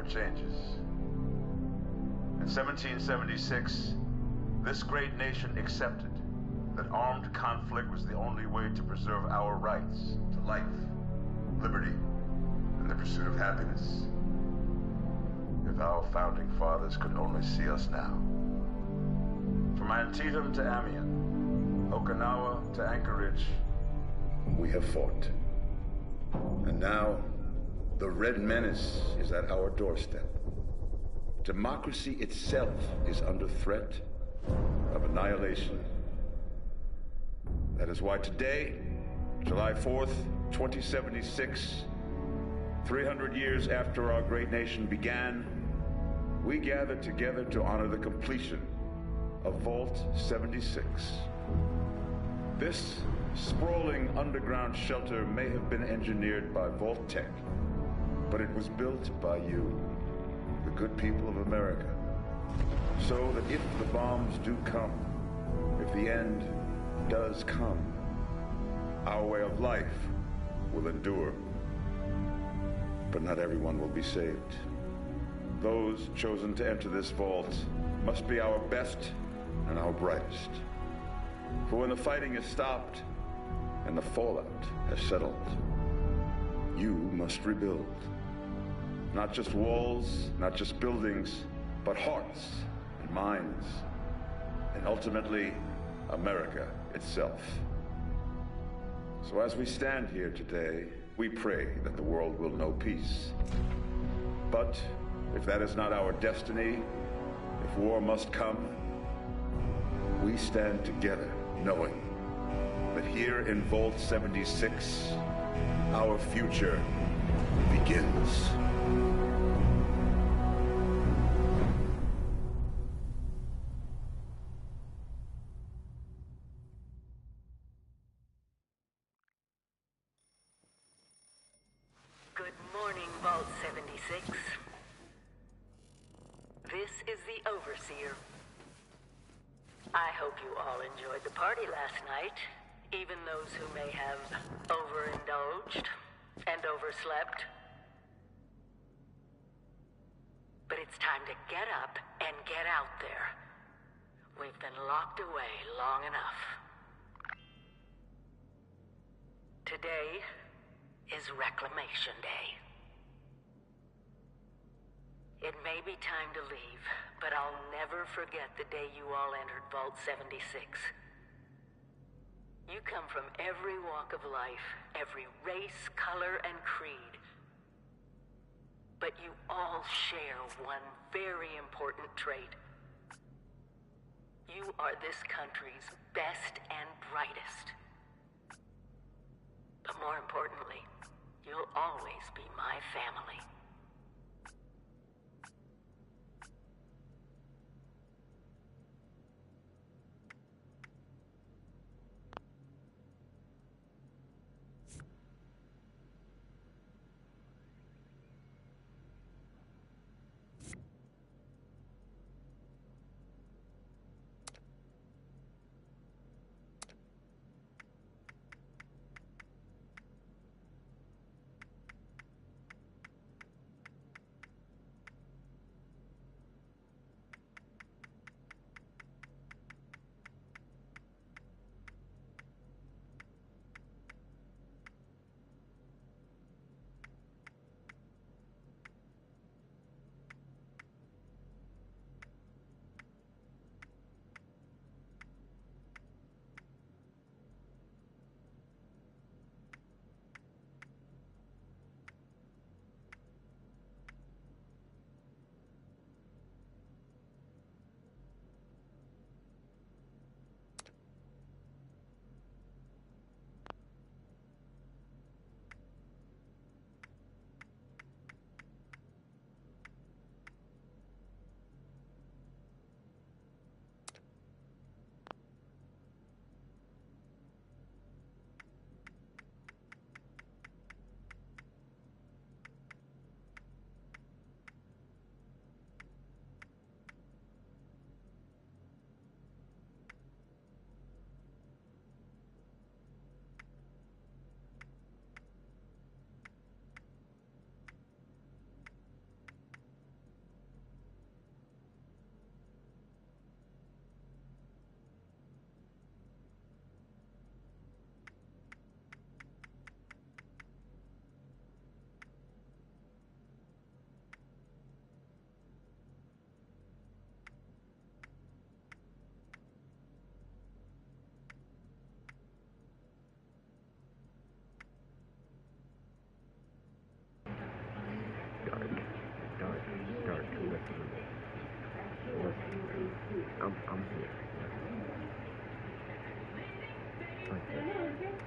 never changes. In 1776, this great nation accepted that armed conflict was the only way to preserve our rights to life, liberty, and the pursuit of happiness. If our founding fathers could only see us now. From Antietam to Amiens, Okinawa to Anchorage, we have fought. And now, the Red Menace is at our doorstep. Democracy itself is under threat of annihilation. That is why today, July 4th, 2076, 300 years after our great nation began, we gather together to honor the completion of Vault 76. This sprawling underground shelter may have been engineered by Vault Tech, but it was built by you, the good people of America, so that if the bombs do come, if the end does come, our way of life will endure. But not everyone will be saved. Those chosen to enter this vault must be our best and our brightest. For when the fighting is stopped and the fallout has settled, you must rebuild. Not just walls, not just buildings, but hearts and minds, and ultimately, America itself. So as we stand here today, we pray that the world will know peace. But if that is not our destiny, if war must come, we stand together knowing that here in Vault 76, our future begins. Good morning, Vault 76. This is the Overseer. I hope you all enjoyed the party last night, even those who may have overindulged and overslept. But it's time to get up and get out there. We've been locked away long enough. Today is Reclamation Day. It may be time to leave, but I'll never forget the day you all entered Vault 76. You come from every walk of life, every race, color, and creed. But you all share one very important trait. You are this country's best and brightest. But more importantly, you'll always be my family.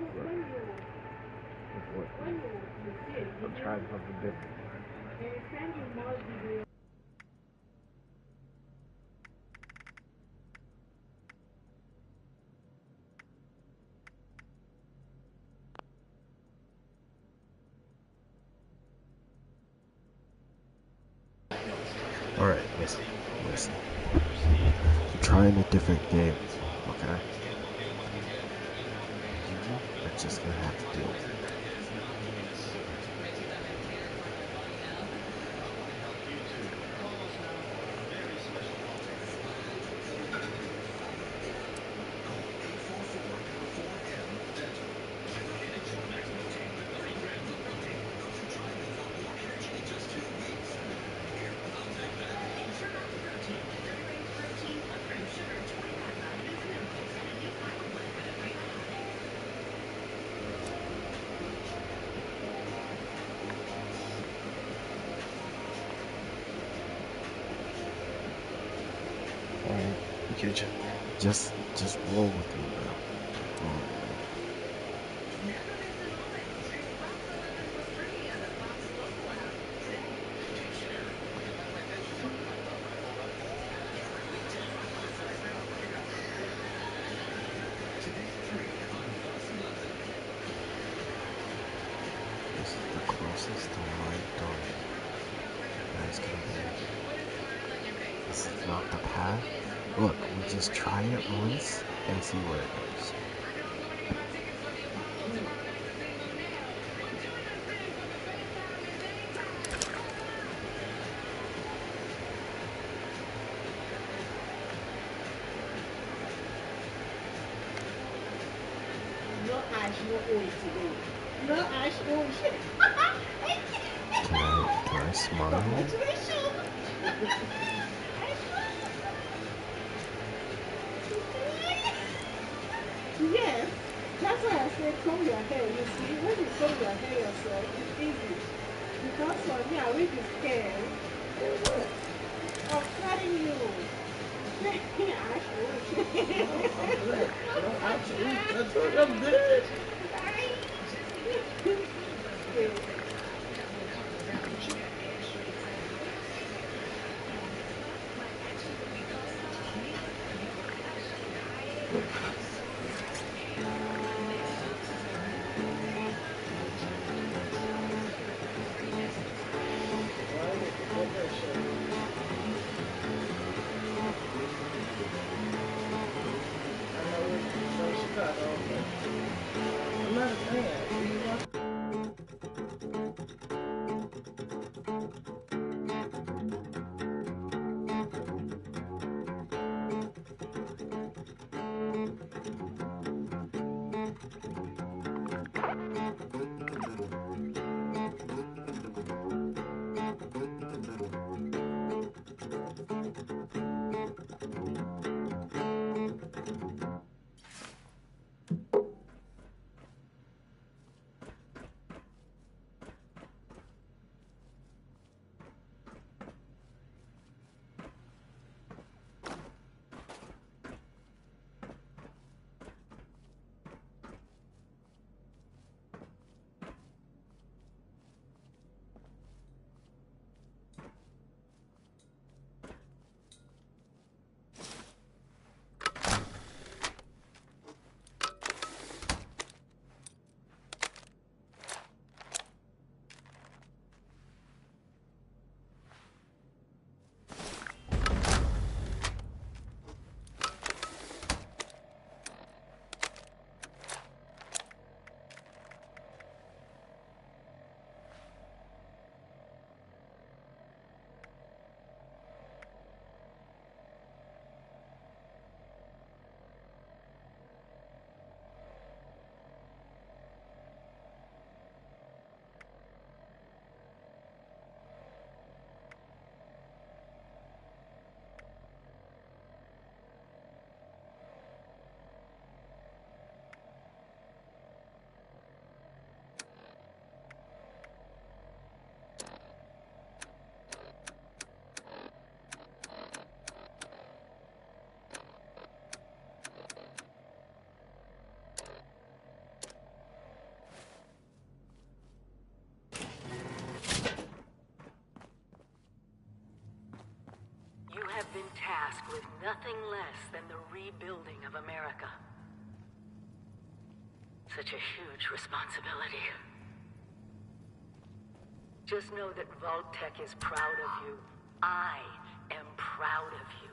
Look, look, I'm trying something different. Alright, listen. I'm trying a different game, okay? You are just gonna have to deal with it. Alright, you can just roll with me, bro. Roll with me. This is the closest to my dome that is gonna be. This is not the path. Look, we just try it once and see where it goes. No ash, no oil today. No ash, no shit. Can I smile? Congratulations. Yes, that's why I said comb your hair. You see, when you comb your hair yourself, it's easy. Because for me, I will be scared. I'm telling you. Ash, oh shit. I'm good. No, absolutely. I told you I'm good. Okay. Why did you get her shit? I know it. So she got okay. tasked with nothing less than the rebuilding of America. Such a huge responsibility. Just know that Vault-Tec is proud of you. I am proud of you.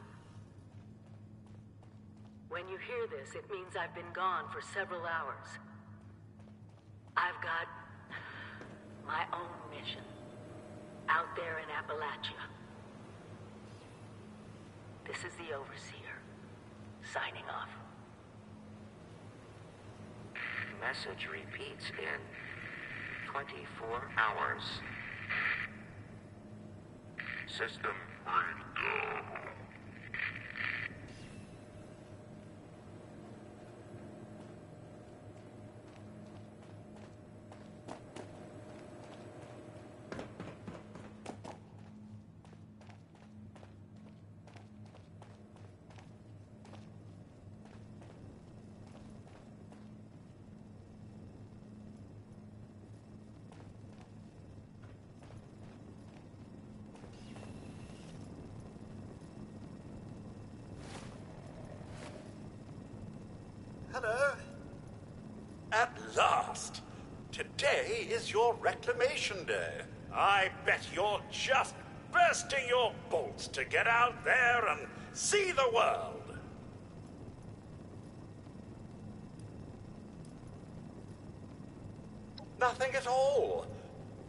When you hear this, it means I've been gone for several hours. I've got my own mission out there in Appalachia. This is the Overseer, signing off. Message repeats in 24 hours. System ready to go. Hello. At last. Today is your reclamation day. I bet you're just bursting your bolts to get out there and see the world. Nothing at all.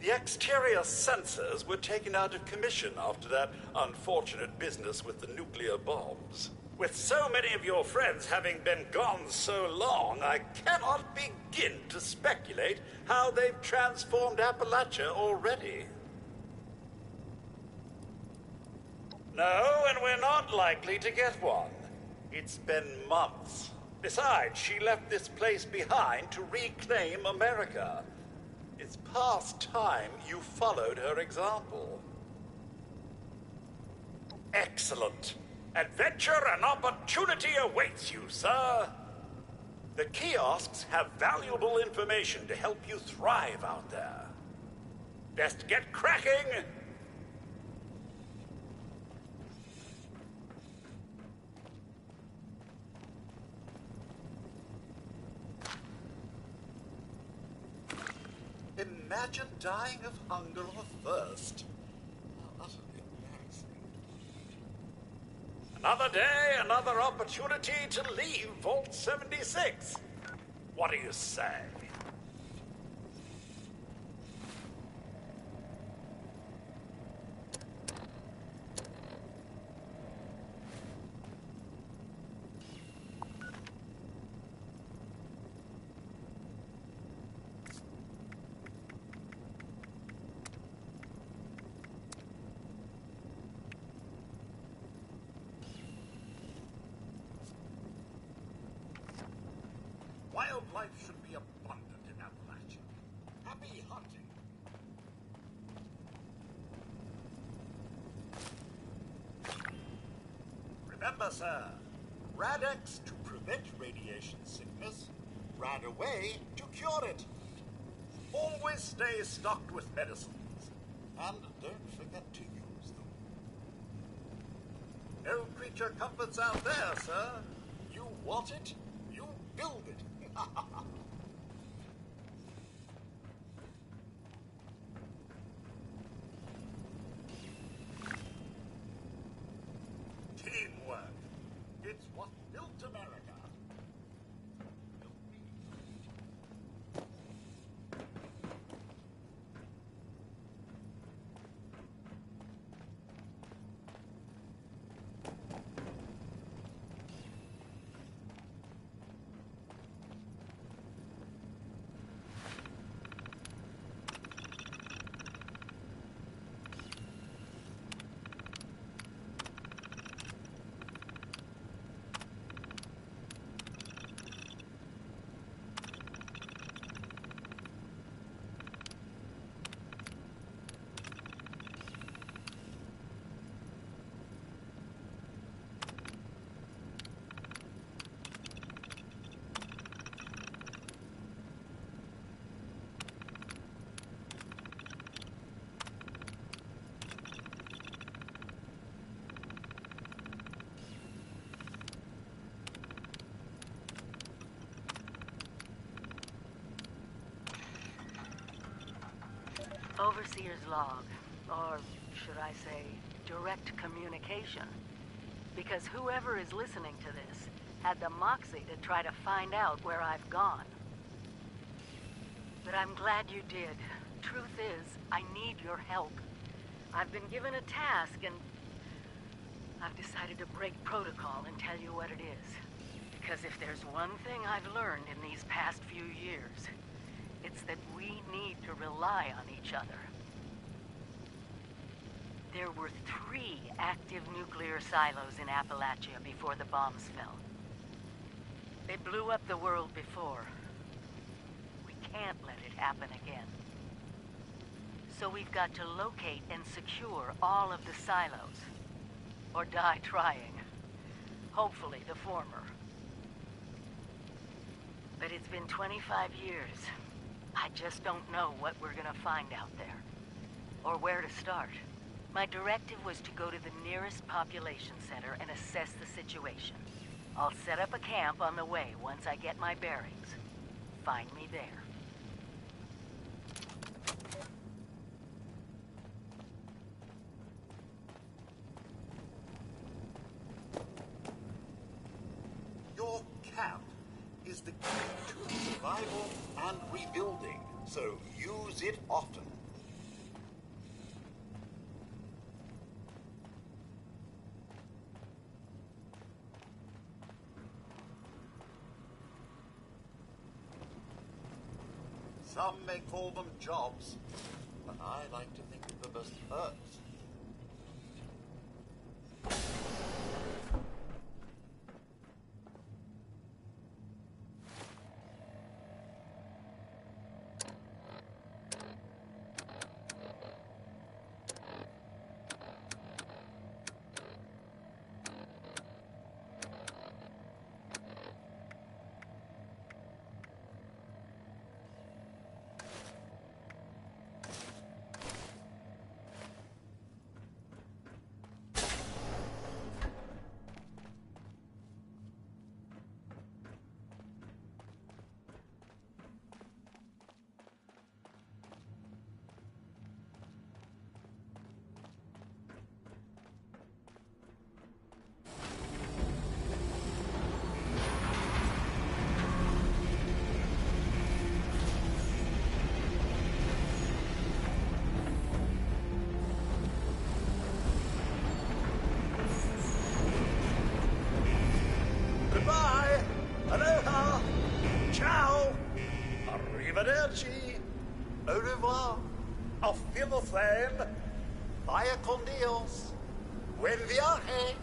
The exterior sensors were taken out of commission after that unfortunate business with the nuclear bombs. With so many of your friends having been gone so long, I cannot begin to speculate how they've transformed Appalachia already. No, and we're not likely to get one. It's been months. Besides, she left this place behind to reclaim America. It's past time you followed her example. Excellent. Adventure and opportunity awaits you, sir. The kiosks have valuable information to help you thrive out there. Best get cracking. Imagine dying of hunger or thirst. How utterly embarrassing. Another day, another opportunity to leave Vault 76. What do you say? Wildlife should be abundant in Appalachia. Happy hunting. Remember, sir, Rad-X to prevent radiation sickness, Rad-Away to cure it. Always stay stocked with medicines, and don't forget to use them. No creature comforts out there, sir. You want it, you build it. Teamwork. It's what built America. Built me. Overseer's log, or should I say, direct communication. Because whoever is listening to this had the moxie to try to find out where I've gone. But I'm glad you did. Truth is, I need your help. I've been given a task and I've decided to break protocol and tell you what it is. Because if there's one thing I've learned in these past few years, it's that we need to rely on each other. There were 3 active nuclear silos in Appalachia before the bombs fell. They blew up the world before. We can't let it happen again. So we've got to locate and secure all of the silos. Or die trying. Hopefully the former. But it's been 25 years. I just don't know what we're gonna find out there. Or where to start. My directive was to go to the nearest population center and assess the situation. I'll set up a camp on the way once I get my bearings. Find me there. Your camp is the key to survival and rebuilding, so use it often. Some may call them jobs, but I like to think of them as perks. Goodbye! Aloha! Ciao! Arrivederci! Au revoir! Auf Wiedersehen! Vaya con Dios! Buen viaje!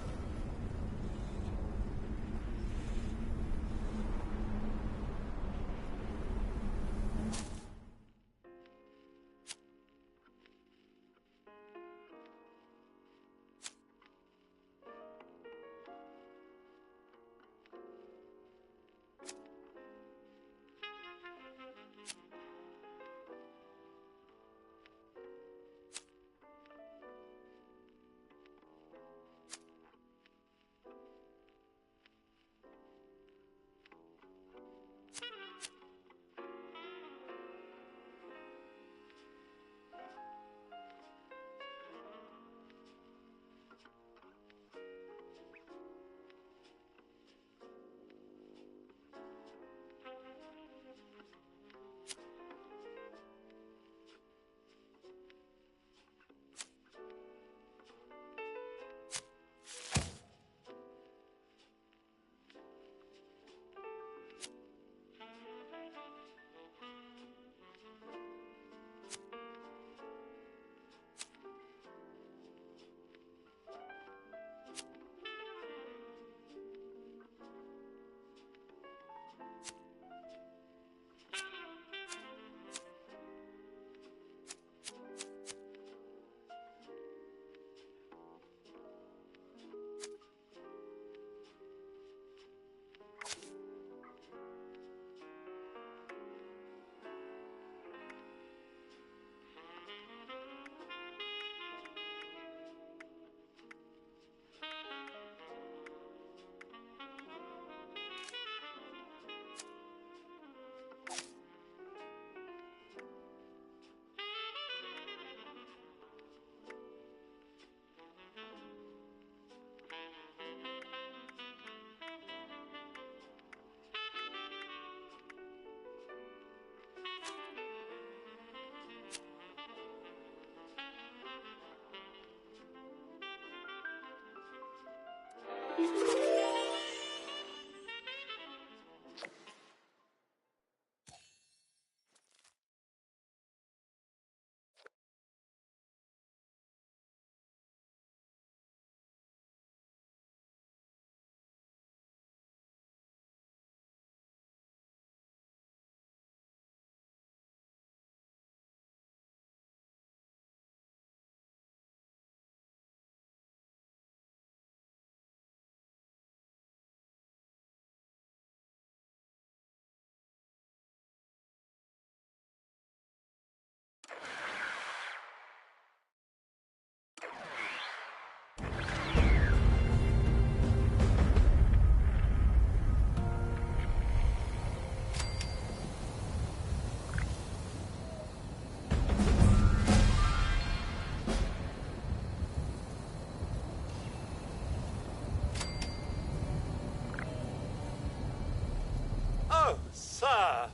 Sir,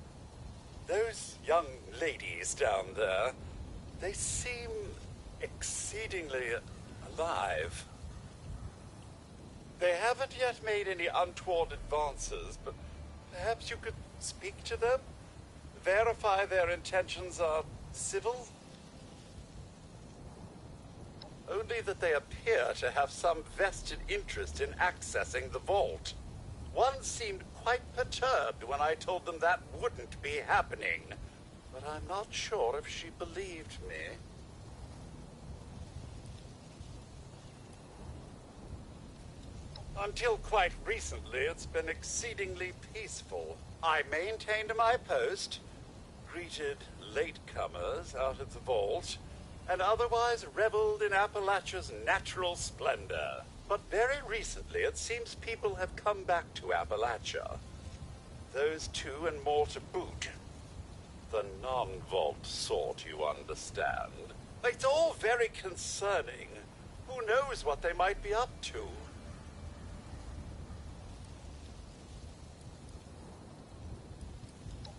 those young ladies down there, they seem exceedingly alive. They haven't yet made any untoward advances, but perhaps you could speak to them? Verify their intentions are civil? Only that they appear to have some vested interest in accessing the vault. One seemed quite perturbed when I told them that wouldn't be happening, but I'm not sure if she believed me. Until quite recently, it's been exceedingly peaceful. I maintained my post, greeted latecomers out at the vault, and otherwise reveled in Appalachia's natural splendor. But very recently, it seems people have come back to Appalachia. Those two and more to boot. The non-vault sort, you understand. It's all very concerning. Who knows what they might be up to?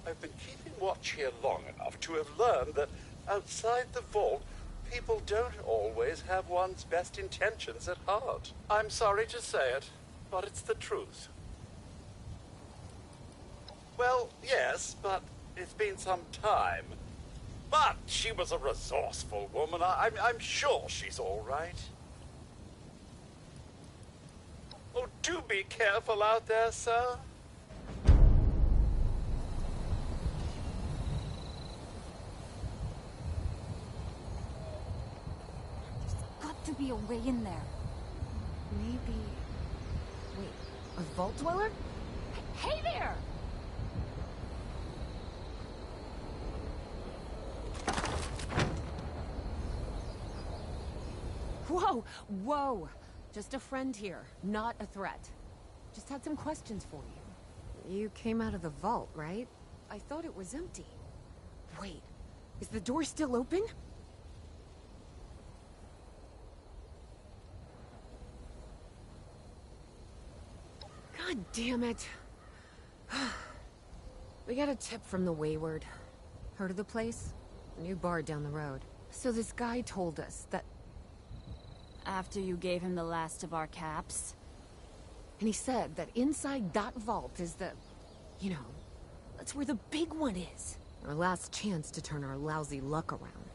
I've been keeping watch here long enough to have learned that outside the vault, people don't always have one's best intentions at heart. I'm sorry to say it, but it's the truth. Well, yes, but it's been some time. But she was a resourceful woman. I'm sure she's all right. Oh, do be careful out there, sir. To be a way in there. Maybe... Wait, a vault dweller? Hey there! Whoa! Whoa! Just a friend here, not a threat. Just had some questions for you. You came out of the vault, right? I thought it was empty. Wait, is the door still open? God damn it. We got a tip from the Wayward. Heard of the place? A new bar down the road. So this guy told us that... After you gave him the last of our caps? And he said that inside that vault is the... You know, that's where the big one is. Our last chance to turn our lousy luck around.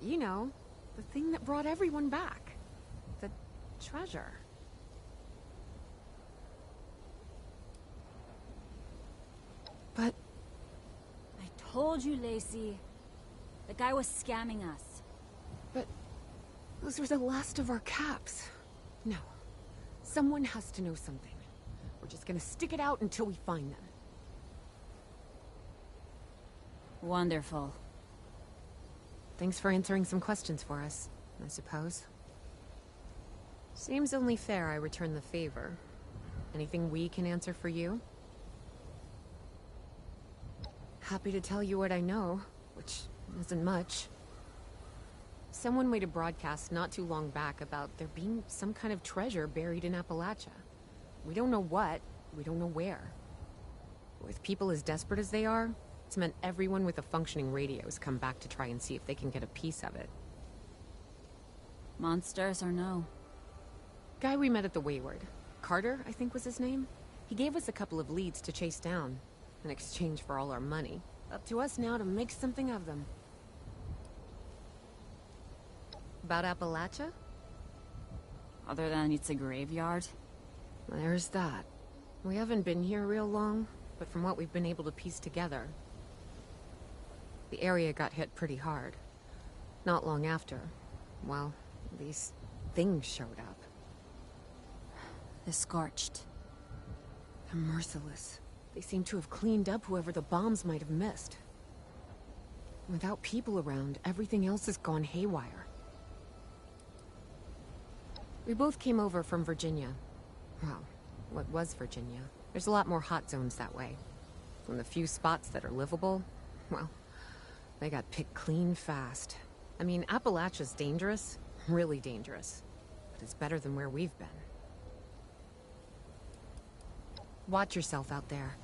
You know, the thing that brought everyone back. Treasure. But... I told you, Lacey. The guy was scamming us. But... those were the last of our caps. No. Someone has to know something. We're just gonna stick it out until we find them. Wonderful. Thanks for answering some questions for us, I suppose. Seems only fair I return the favor. Anything we can answer for you? Happy to tell you what I know, which isn't much. Someone made a broadcast not too long back about there being some kind of treasure buried in Appalachia. We don't know what, we don't know where. With people as desperate as they are, it's meant everyone with a functioning radio has come back to try and see if they can get a piece of it. Monsters or no? Guy we met at the Wayward. Carter, I think was his name. He gave us a couple of leads to chase down, in exchange for all our money. Up to us now to make something of them. About Appalachia? Other than it's a graveyard? There's that. We haven't been here real long, but from what we've been able to piece together, the area got hit pretty hard. Not long after, well, these things showed up. The Scorched. They're merciless. They seem to have cleaned up whoever the bombs might have missed. Without people around, everything else has gone haywire. We both came over from Virginia. Well, what was Virginia? There's a lot more hot zones that way. From the few spots that are livable, well, they got picked clean fast. I mean, Appalachia's dangerous, really dangerous. But it's better than where we've been. Watch yourself out there.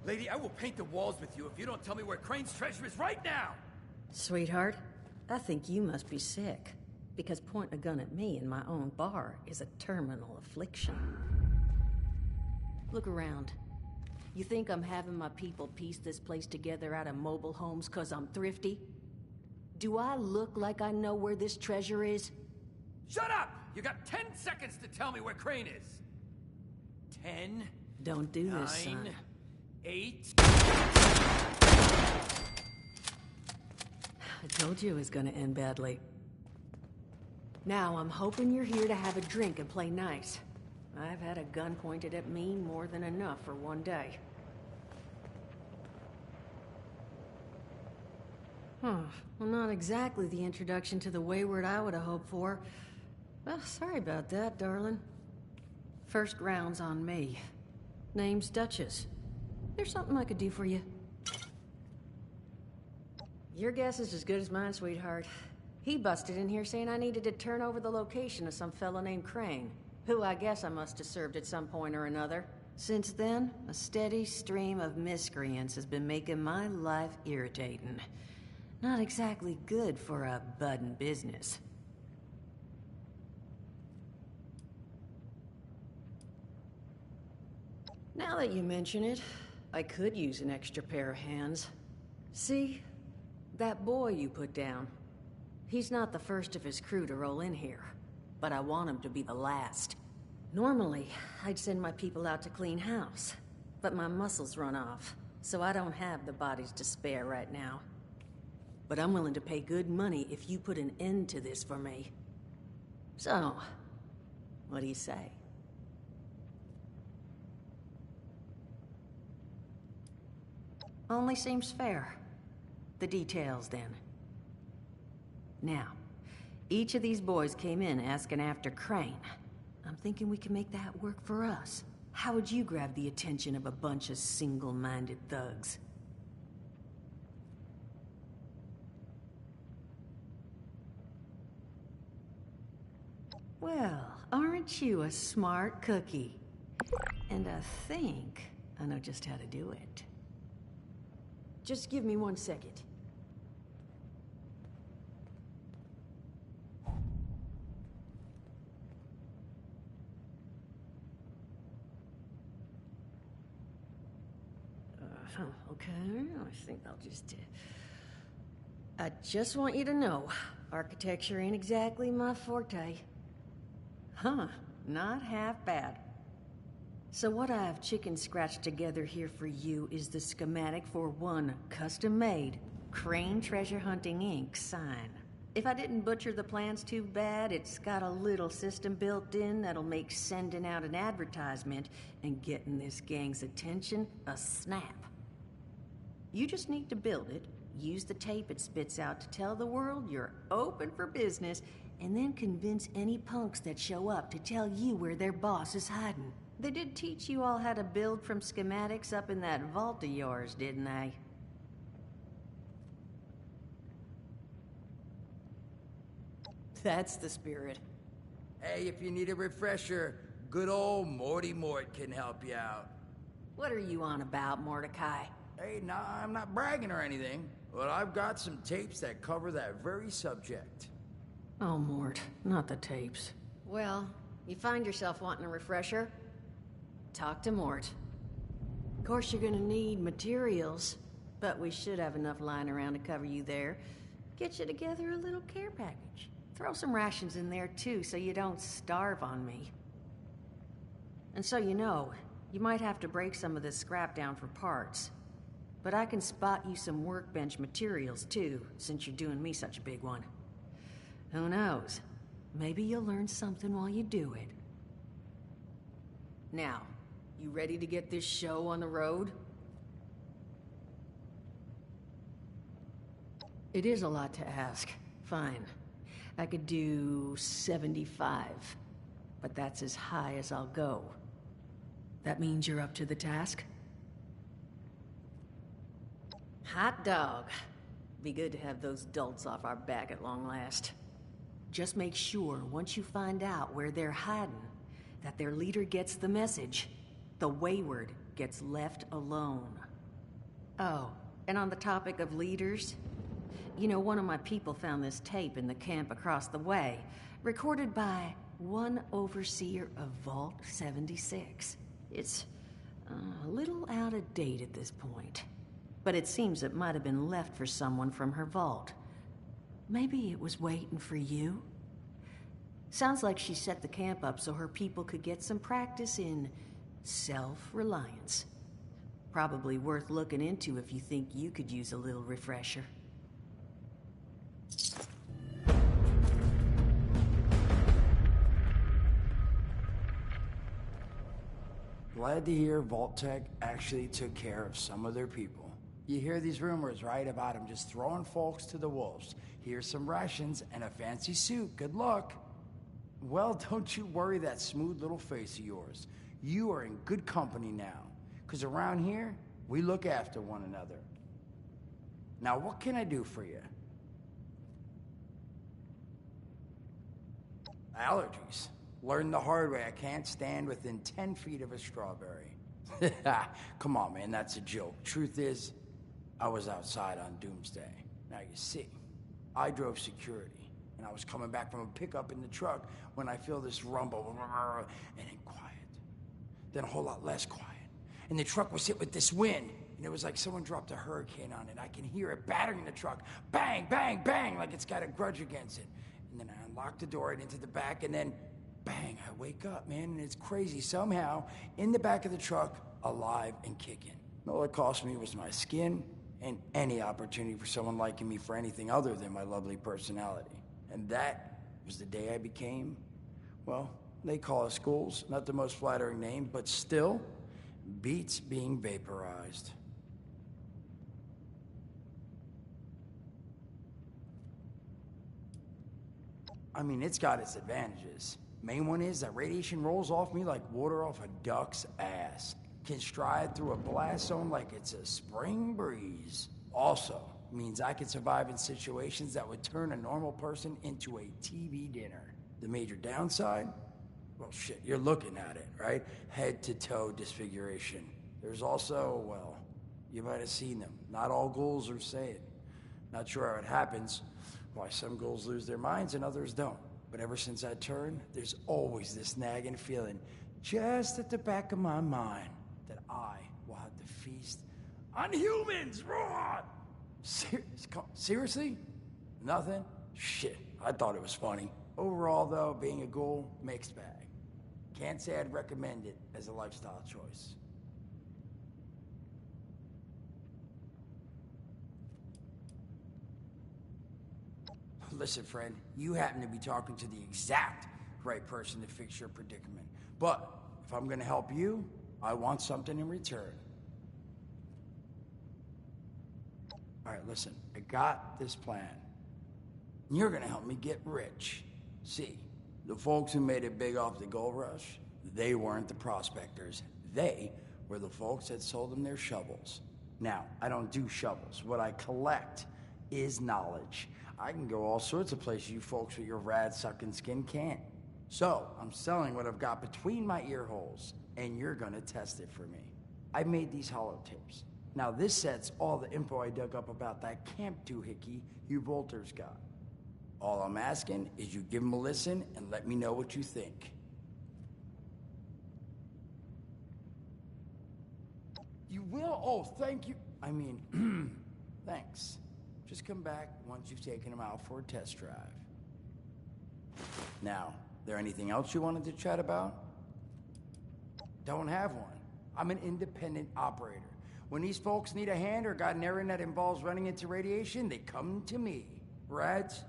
Lady, I will paint the walls with you if you don't tell me where Crane's treasure is right now! Sweetheart, I think you must be sick. Because pointing a gun at me in my own bar is a terminal affliction. Look around. You think I'm having my people piece this place together out of mobile homes 'cause I'm thrifty? Do I look like I know where this treasure is? Shut up! You got 10 seconds to tell me where Crane is. 10. Don't do this, son. 9. 8. I told you it was gonna end badly. Now, I'm hoping you're here to have a drink and play nice. I've had a gun pointed at me more than enough for one day. Huh. Well, not exactly the introduction to the Wayward I would have hoped for. Well, sorry about that, darling. First round's on me. Name's Duchess. There's something I could do for you. Your guess is as good as mine, sweetheart. He busted in here saying I needed to turn over the location of some fellow named Crane, who I guess I must have served at some point or another. Since then, a steady stream of miscreants has been making my life irritating. Not exactly good for a budding business. Now that you mention it, I could use an extra pair of hands. See? That boy you put down. He's not the first of his crew to roll in here, but I want him to be the last. Normally, I'd send my people out to clean house, but my muscles run off, so I don't have the bodies to spare right now. But I'm willing to pay good money if you put an end to this for me. So, what do you say? Only seems fair. The details, then. Now, each of these boys came in asking after Crane. I'm thinking we can make that work for us. How would you grab the attention of a bunch of single-minded thugs? Well, aren't you a smart cookie? And I think I know just how to do it. Just give me 1 second. Okay, I think I'll just... I just want you to know, architecture ain't exactly my forte. Huh, not half bad. So what I've chicken scratched together here for you is the schematic for one custom-made Crane Treasure Hunting Inc. sign. If I didn't butcher the plans too bad, it's got a little system built in that'll make sending out an advertisement and getting this gang's attention a snap. You just need to build it, use the tape it spits out to tell the world you're open for business, and then convince any punks that show up to tell you where their boss is hiding. They did teach you all how to build from schematics up in that vault of yours, didn't they? That's the spirit. Hey, if you need a refresher, good old Morty Mort can help you out. What are you on about, Mordecai? Hey, nah, I'm not bragging or anything, but I've got some tapes that cover that very subject. Oh, Mort, not the tapes. Well, you find yourself wanting a refresher? Talk to Mort. Of course you're gonna need materials, but we should have enough lying around to cover you there. Get you together a little care package. Throw some rations in there too, so you don't starve on me. And so you know, you might have to break some of this scrap down for parts. But I can spot you some workbench materials too, since you're doing me such a big one. Who knows? Maybe you'll learn something while you do it. Now, you ready to get this show on the road? It is a lot to ask. Fine. I could do 75, but that's as high as I'll go. That means you're up to the task? Hot dog. Be good to have those dolts off our back at long last. Just make sure, once you find out where they're hiding, that their leader gets the message. The Wayward gets left alone. Oh, and on the topic of leaders, you know, one of my people found this tape in the camp across the way, recorded by one overseer of Vault 76. It's a little out of date at this point, but it seems it might have been left for someone from her vault. Maybe it was waiting for you? Sounds like she set the camp up so her people could get some practice in self-reliance. Probably worth looking into if you think you could use a little refresher. Glad to hear Vault-Tec actually took care of some of their people. You hear these rumors, right, about them just throwing folks to the wolves. Here's some rations and a fancy suit. Good luck. Well, don't you worry that smooth little face of yours. You are in good company now. Because around here, we look after one another. Now, what can I do for you? Allergies. Learned the hard way. I can't stand within 10 feet of a strawberry. Come on, man, that's a joke. Truth is, I was outside on Doomsday. Now, you see, I drove security, and I was coming back from a pickup in the truck when I feel this rumble, and then quiet. Then a whole lot less quiet. And the truck was hit with this wind, and it was like someone dropped a hurricane on it. I can hear it battering the truck. Bang, bang, bang, like it's got a grudge against it. And then I unlocked the door and into the back, and then bang, I wake up, man, and it's crazy. Somehow, in the back of the truck, alive and kicking. All it cost me was my skin and any opportunity for someone liking me for anything other than my lovely personality. And that was the day I became, well, they call us schools. Not the most flattering name, but still beats being vaporized. I mean, it's got its advantages. Main one is that radiation rolls off me like water off a duck's ass. Can stride through a blast zone like it's a spring breeze. Also, means I can survive in situations that would turn a normal person into a TV dinner. The major downside? Well, shit, you're looking at it, right? Head to toe disfiguration. There's also, well, you might have seen them. Not all ghouls are sane. Not sure how it happens, why some ghouls lose their minds and others don't. But ever since I turned, there's always this nagging feeling just at the back of my mind that I will have to feast on humans. Raw! Seriously? Nothing? Shit, I thought it was funny. Overall, though, being a ghoul, mixed bag. Can't say I'd recommend it as a lifestyle choice. Listen, friend, you happen to be talking to the exact right person to fix your predicament. But if I'm gonna help you, I want something in return. All right, listen, I got this plan. You're gonna help me get rich. See, the folks who made it big off the gold rush, they weren't the prospectors. They were the folks that sold them their shovels. Now, I don't do shovels. What I collect is knowledge. I can go all sorts of places you folks with your rad-sucking skin can't. So, I'm selling what I've got between my ear holes, and you're gonna test it for me. I made these holotapes. Now, this set's all the info I dug up about that camp doohickey you Volters got. All I'm asking is you give them a listen and let me know what you think. You will? Oh, thank you. I mean, thanks. Just come back once you've taken them out for a test drive. Now, there anything else you wanted to chat about? Don't have one. I'm an independent operator. When these folks need a hand or got an errand that involves running into radiation, they come to me. Rads?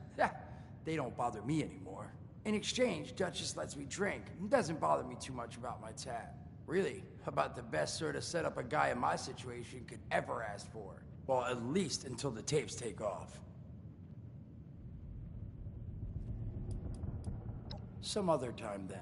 They don't bother me anymore. In exchange, Duchess lets me drink. It doesn't bother me too much about my tab. Really, about the best sort of setup a guy in my situation could ever ask for. Well, at least until the tapes take off. Some other time then.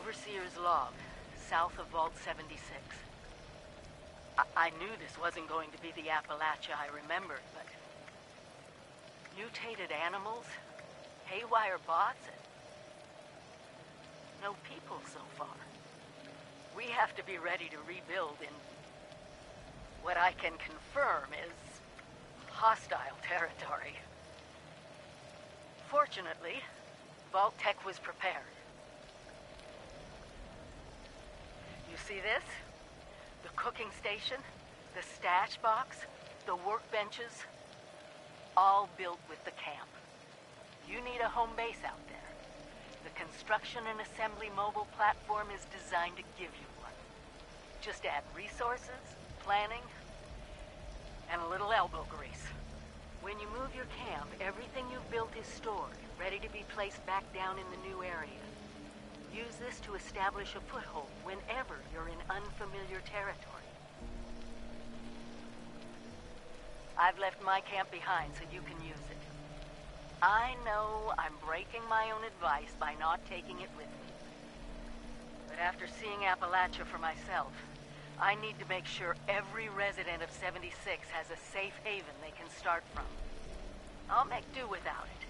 Overseer's log, south of Vault 76. I knew this wasn't going to be the Appalachia I remembered, but... mutated animals, haywire bots, and... no people so far. We have to be ready to rebuild in... what I can confirm is... hostile territory. Fortunately, Vault Tech was prepared. You see this? The cooking station, the stash box, the workbenches, all built with the camp. You need a home base out there. The construction and assembly mobile platform is designed to give you one. Just add resources, planning, and a little elbow grease. When you move your camp, everything you've built is stored, ready to be placed back down in the new area. Use this to establish a foothold whenever you're in unfamiliar territory. I've left my camp behind so you can use it. I know I'm breaking my own advice by not taking it with me. But after seeing Appalachia for myself, I need to make sure every resident of 76 has a safe haven they can start from. I'll make do without it.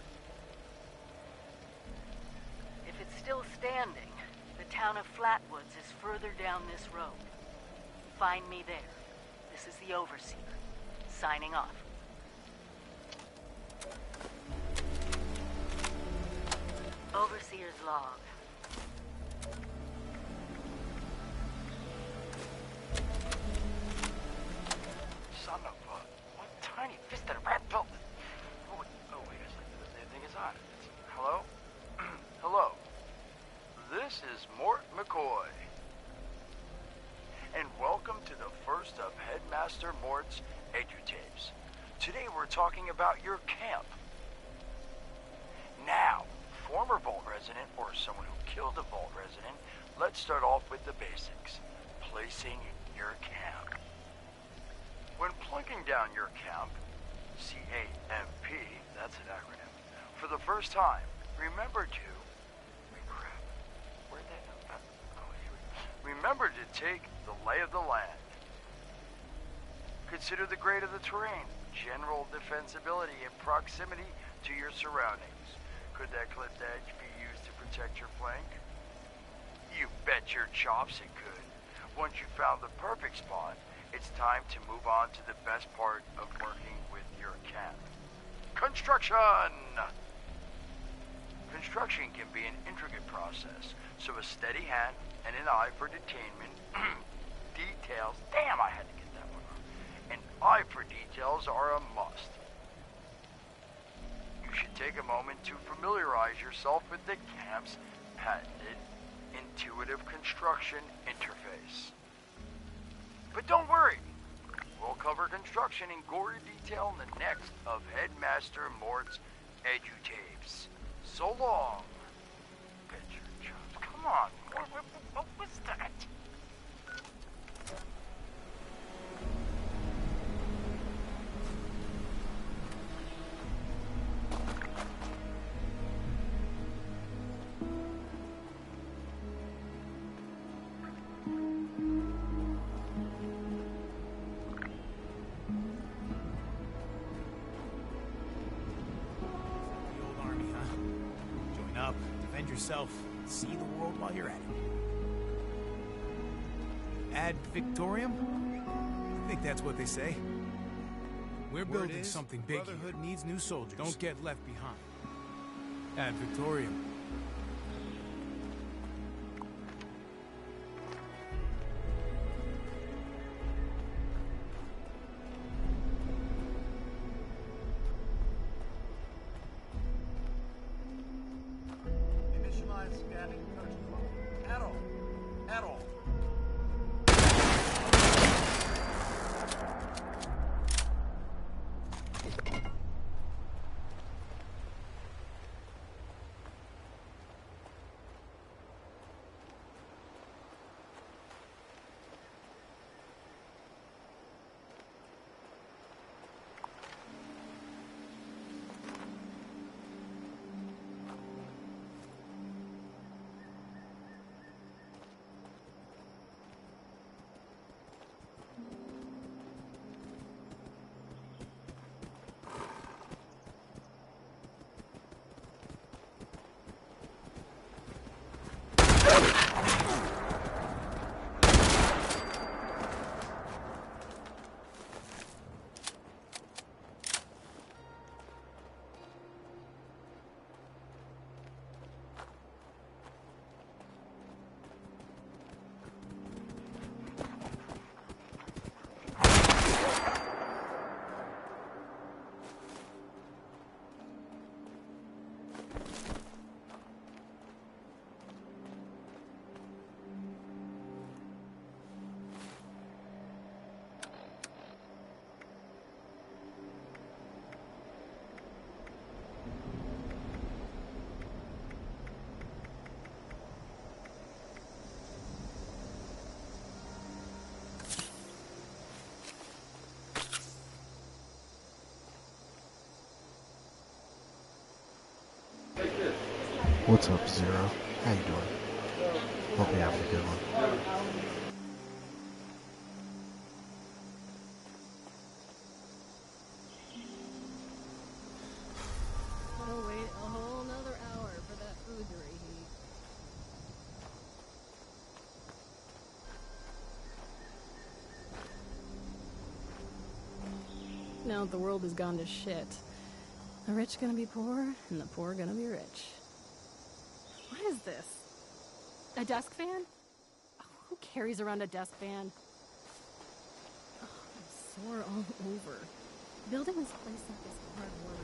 If it's still standing, the town of Flatwoods is further down this road. Find me there. This is the Overseer, signing off. Overseer's log. Son of a... what tiny fisted rat built... Oh, wait a second. The thing is on. Hello? Hello. This is Mort McCoy. And welcome to the first of Headmaster Mort's edutapes. Today we're talking about your camp. Now, former Vault resident or someone who killed a Vault resident, let's start off with the basics. Placing your camp. When plunking down your camp, CAMP, that's an acronym, for the first time, remember to... wait, crap. Where'd that... oh, here we go. Remember to take the lay of the land. Consider the grade of the terrain, general defensibility, and proximity to your surroundings. Could that clipped edge be used to protect your flank? You bet your chops it could. Once you found the perfect spot, it's time to move on to the best part of working with your camp. Construction! Construction can be an intricate process, so a steady hand and an eye for detainment, details, damn, I had to get that one wrong. An eye for details are a must. You should take a moment to familiarize yourself with the camp's patented intuitive construction interface. But don't worry, we'll cover construction in gory detail in the next of Headmaster Mort's edutapes. So long. Bet your chops. Come on, what was that? Yourself, see the world while you're at it. Ad victoriam? I think that's what they say. We're building something big. Brotherhood needs new soldiers. Don't get left behind. Ad victoriam. What's up, Zero? How you doing? Hope you're having a good one. Oh, wait a whole nother hour for that food to reheat. Now the world has gone to shit. The rich gonna be poor, and the poor gonna be rich. What is this? A desk fan? Oh, who carries around a desk fan? Oh, I'm sore all over. Building this place up is hard work.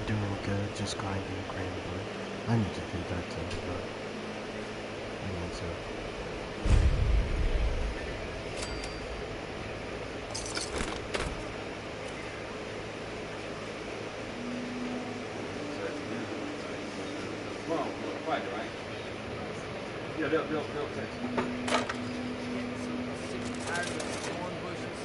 Doing good, just grinding Grandwood. I need to do that too, but I need to. Well, right, right? Yeah, they'll text. Tired of the thorn bushes.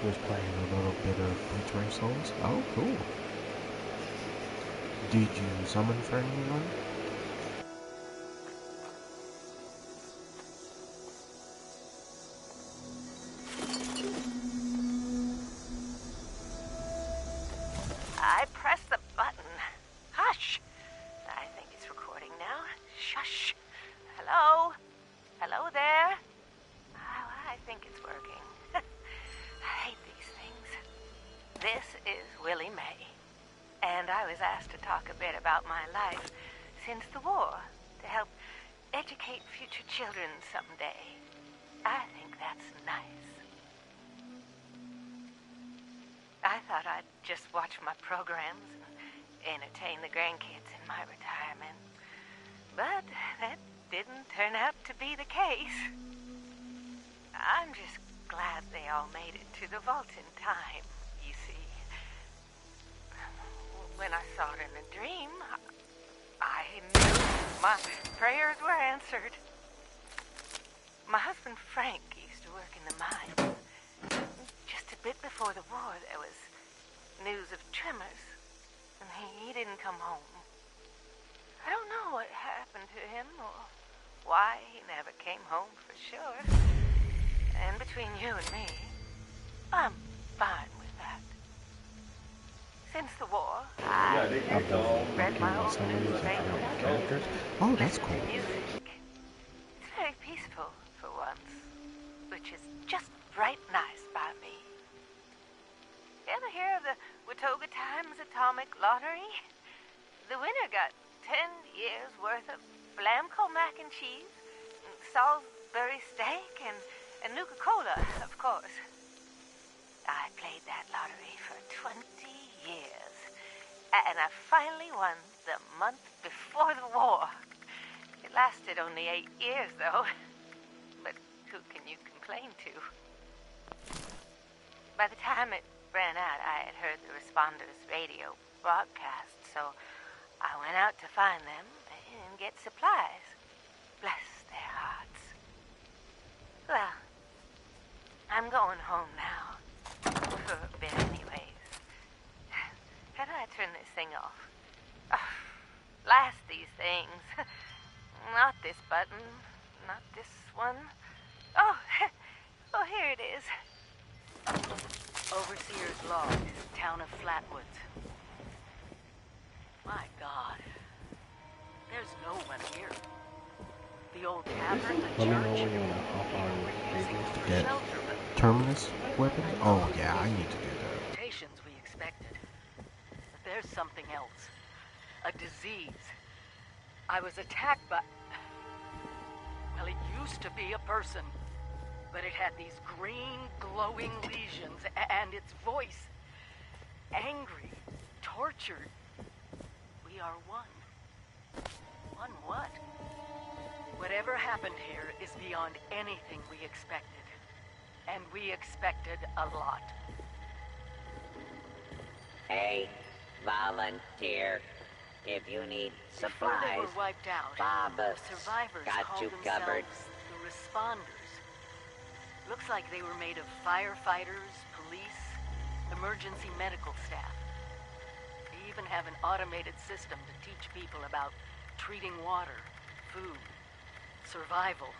Was playing a little bit of Betray Souls. Oh, cool. Did you summon for anyone? I pressed the button. Hush! I think it's recording now. Shush! Hello? Hello there? Oh, I think it's working. I hate these things. This is Willie May, and I was asked to talk a bit about my life since the war to help educate future children someday. I think that's nice. I thought I'd just watch my programs and entertain the grandkids in my retirement. But that didn't turn out to be the case. I'm just glad they all made it to the vault in time, you see. When I saw it in a dream, I knew my prayers were answered. My husband Frank used to work in the mines. Just a bit before the war, there was news of tremors, and he didn't come home. I don't know what happened to him or why he never came home for sure. And between you and me, I'm fine with that. Since the war, I've read my own newspaper. Characters? Oh, that's cool. Music. It's very peaceful for once, which is just right nice by me. You ever hear of the Watoga Times Atomic Lottery? The winner got 10 years worth of Blamco mac and cheese, and Salisbury steak, and Nuka-Cola, of course. I played that lottery for 20 years, and I finally won the month before the war. It lasted only 8 years, though. But who can you complain to? By the time it ran out, I had heard the responders' radio broadcast, so I went out to find them and get supplies. Bless their hearts. Well, I'm going home now. For a bit anyways. How do I turn this thing off? Oh, blast these things. Not this button. Not this one. Oh, oh, here it is. Overseer's log, town of Flatwoods. My God. There's no one here. The old tavern, the Let me know church. when you want to hop on. Dead shelter, but Terminus weapons? Oh yeah, I need to do that. mutations we expected. But there's something else. A disease. I was attacked by... Well, it used to be a person. But it had these green, glowing lesions, and its voice. Angry. Tortured. We are one. One what? Whatever happened here is beyond anything we expected. And we expected a lot. Hey, volunteer. If you need Before they supplies, were wiped out, Bob the survivors got called you themselves covered. the Responders. Looks like they were made of firefighters, police, emergency medical staff. They even have an automated system to teach people about treating water, food, survival.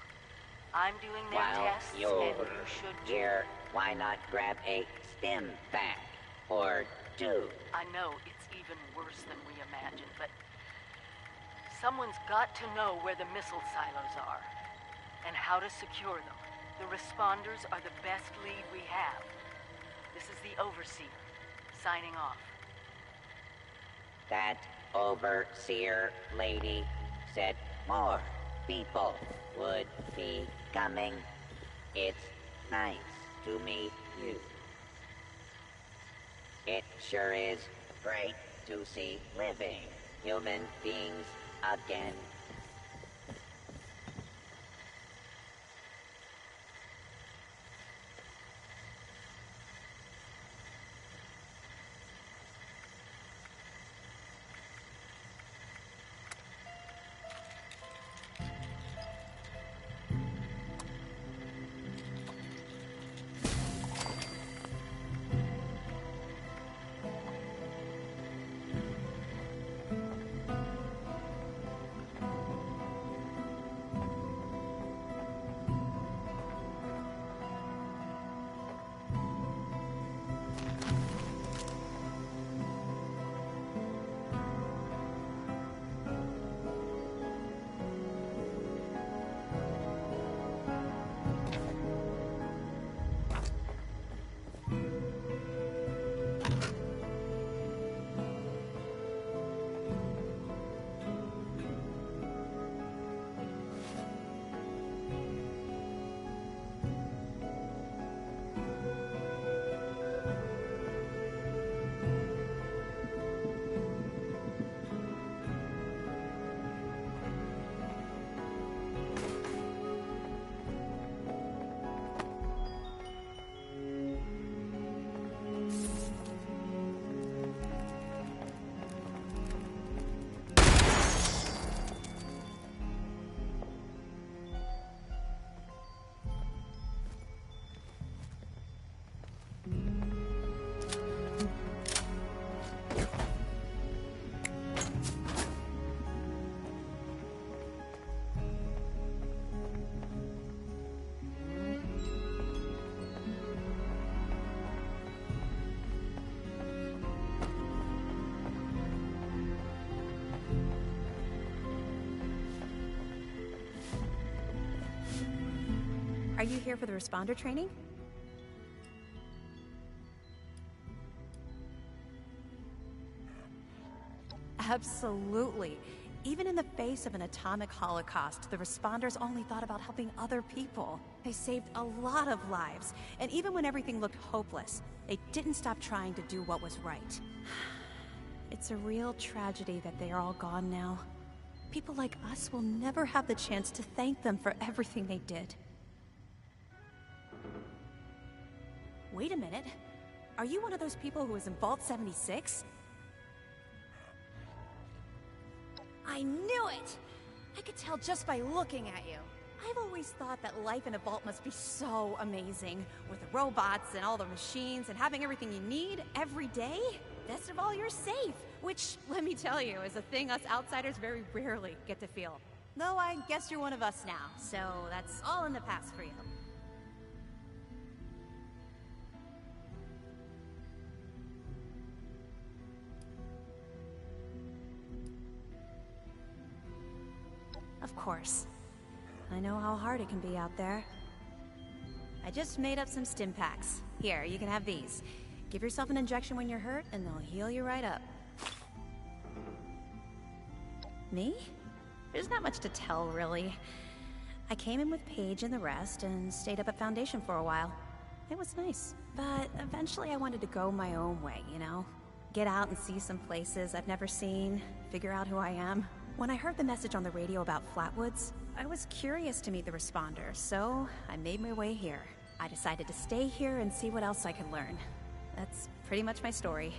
I'm doing their While tests, you're and you should too. here, why not grab a stim pack or two? I know it's even worse than we imagined, but someone's got to know where the missile silos are and how to secure them. The Responders are the best lead we have. This is the Overseer, signing off. That overseer lady said more people would be coming. It's nice to meet you. It sure is great to see living human beings again. Are you here for the responder training? Absolutely. Even in the face of an atomic holocaust, the responders only thought about helping other people. They saved a lot of lives, and even when everything looked hopeless, they didn't stop trying to do what was right. It's a real tragedy that they are all gone now. People like us will never have the chance to thank them for everything they did. Wait a minute. Are you one of those people who was in Vault 76? I knew it! I could tell just by looking at you. I've always thought that life in a vault must be so amazing. With the robots and all the machines and having everything you need every day. Best of all, you're safe. Which, let me tell you, is a thing us outsiders very rarely get to feel. Though I guess you're one of us now, so that's all in the past for you. Of course. I know how hard it can be out there. I just made up some stim packs. Here, you can have these. Give yourself an injection when you're hurt, and they'll heal you right up. Me? There's not much to tell, really. I came in with Paige and the rest, and stayed up at Foundation for a while. It was nice. But eventually I wanted to go my own way, you know? Get out and see some places I've never seen, figure out who I am. When I heard the message on the radio about Flatwoods, I was curious to meet the responders, so I made my way here. I decided to stay here and see what else I could learn. That's pretty much my story.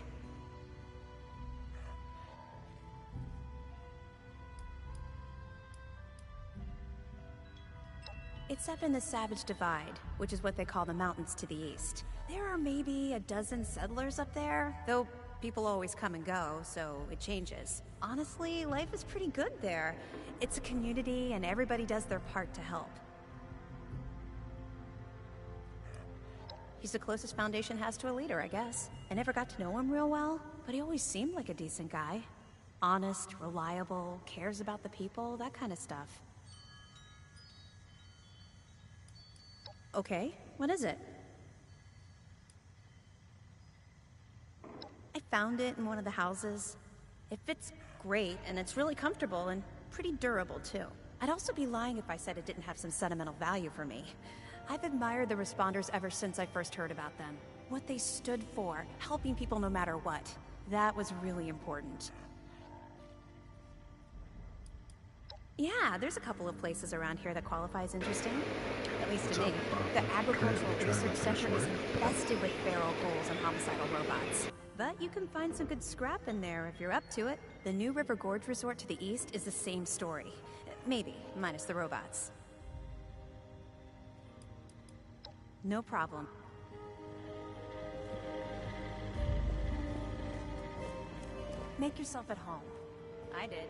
It's up in the Savage Divide, which is what they call the mountains to the east. There are maybe a dozen settlers up there, though people always come and go, so it changes. Honestly, life is pretty good there. It's a community and everybody does their part to help. He's the closest Foundation has to a leader, I guess. I never got to know him real well, but he always seemed like a decent guy. Honest, reliable, cares about the people, that kind of stuff. Okay, what is it? I found it in one of the houses. It fits great, and it's really comfortable and pretty durable, too. I'd also be lying if I said it didn't have some sentimental value for me. I've admired the responders ever since I first heard about them. What they stood for, helping people no matter what. That was really important. Yeah, there's a couple of places around here that qualify as interesting. At least to me. The Agricultural Research Center is infested with feral ghouls and homicidal robots. But you can find some good scrap in there if you're up to it. The new River Gorge Resort to the east is the same story. Maybe, minus the robots. No problem. Make yourself at home. I did.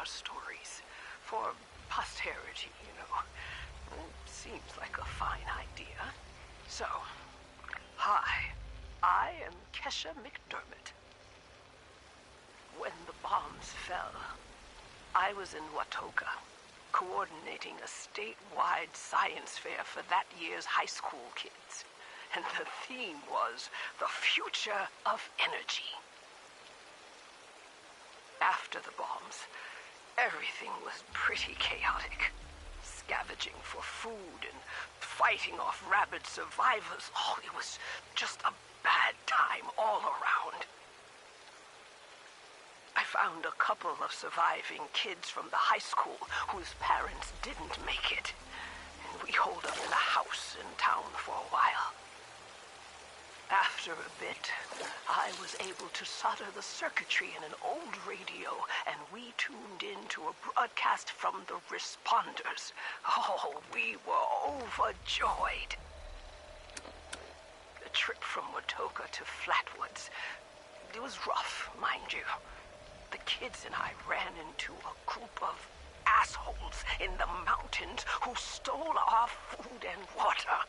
our stories. For posterity, you know. Seems like a fine idea. So, hi. I am Kesha McDermott. When the bombs fell, I was in Watoka, coordinating a statewide science fair for that year's high school kids. And the theme was the future of energy. After the bombs, everything was pretty chaotic. Scavenging for food and fighting off rabid survivors. Oh, it was just a bad time all around. I found a couple of surviving kids from the high school whose parents didn't make it. And we holed up in a house in town for a while. After a bit, I was able to solder the circuitry in an old radio, and we tuned in to a broadcast from the responders. Oh, we were overjoyed. The trip from Watoka to Flatwoods, it was rough, mind you. The kids and I ran into a group of assholes in the mountains who stole our food and water.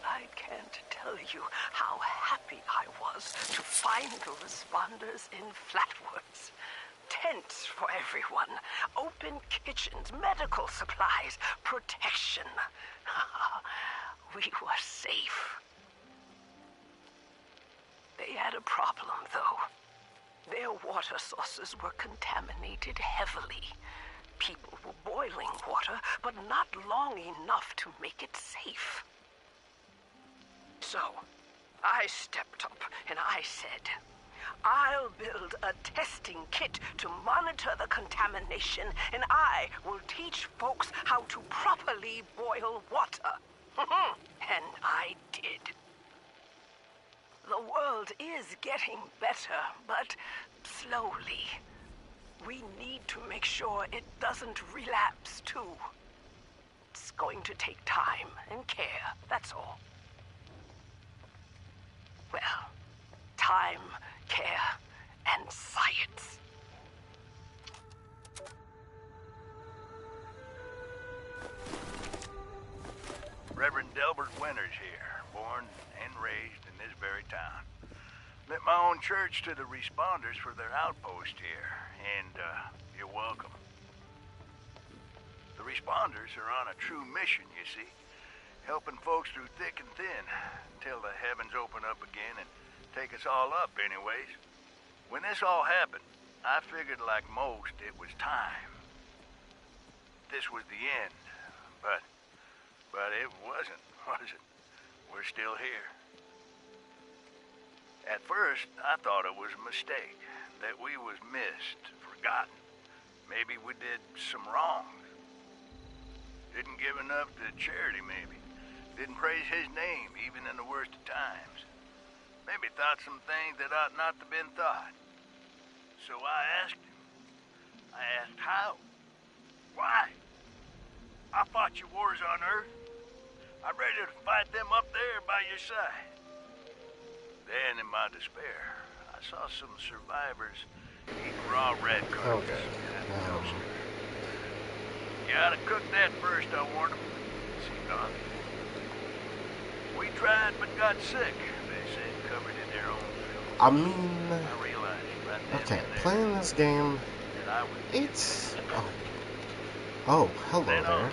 I can't tell you how happy I was to find the responders in Flatwoods. Tents for everyone, open kitchens, medical supplies, protection. We were safe. They had a problem, though. Their water sources were contaminated heavily. People were boiling water, but not long enough to make it safe. So, I stepped up and I said, I'll build a testing kit to monitor the contamination, and I will teach folks how to properly boil water. And I did. The world is getting better, but slowly. We need to make sure it doesn't relapse, too. It's going to take time and care, that's all. Well, time, care, and science. Reverend Delbert Winters here, born and raised in this very town. Lit my own church to the responders for their outpost here, and you're welcome. The responders are on a true mission, you see, helping folks through thick and thin, until the heavens open up again and take us all up anyways. When this all happened, I figured like most it was time. This was the end, but it wasn't, was it? We're still here. At first, I thought it was a mistake, that we was missed, forgotten. Maybe we did some wrongs. Didn't give enough to charity, maybe. Didn't praise his name, even in the worst of times. Maybe thought some things that ought not to have been thought. So I asked him. I asked how? Why? I fought your wars on Earth. I'm ready to fight them up there by your side. Then, in my despair, I saw some survivors eat raw red carcass. Okay. You gotta cook that first, I warned them. Seemed obvious. We tried but got sick, they said, covered in their own filth. I mean, I realized right then okay, and there playing this game, that I was it's... Oh, hello there.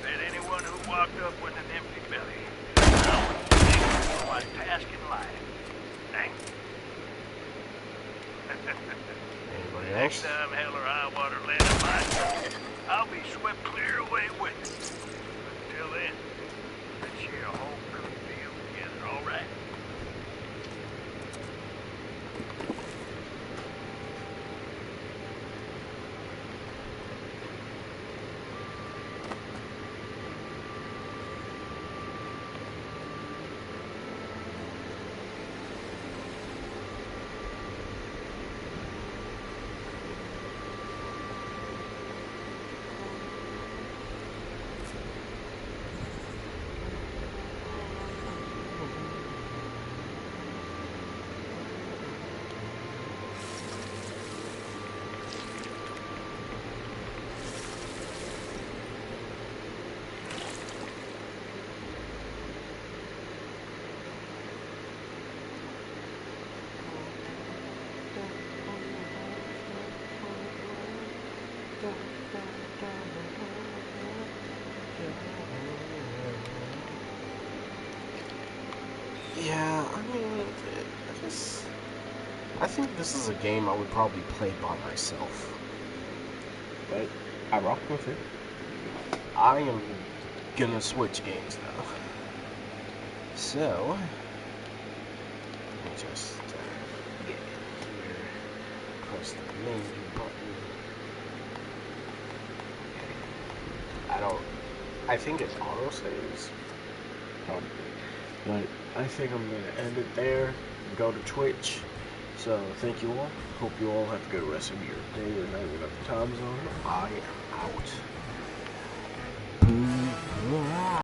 That anyone who walked up with an empty belly, I was thankful for my task in life. Thank you. Anybody next? Next time hell or high water land in my tongue, I'll be swept clear away with it. Until then, let's share a whole fruit deal together, all right? Yeah, I mean, I think this is a game I would probably play by myself. But I rock with it. I am gonna switch games though. So, let me just get in here, press the menu button. I think it auto saves. But I think I'm gonna end it there and go to Twitch. So thank you all. Hope you all have a good rest of your day or night, whatever time zone. I am out.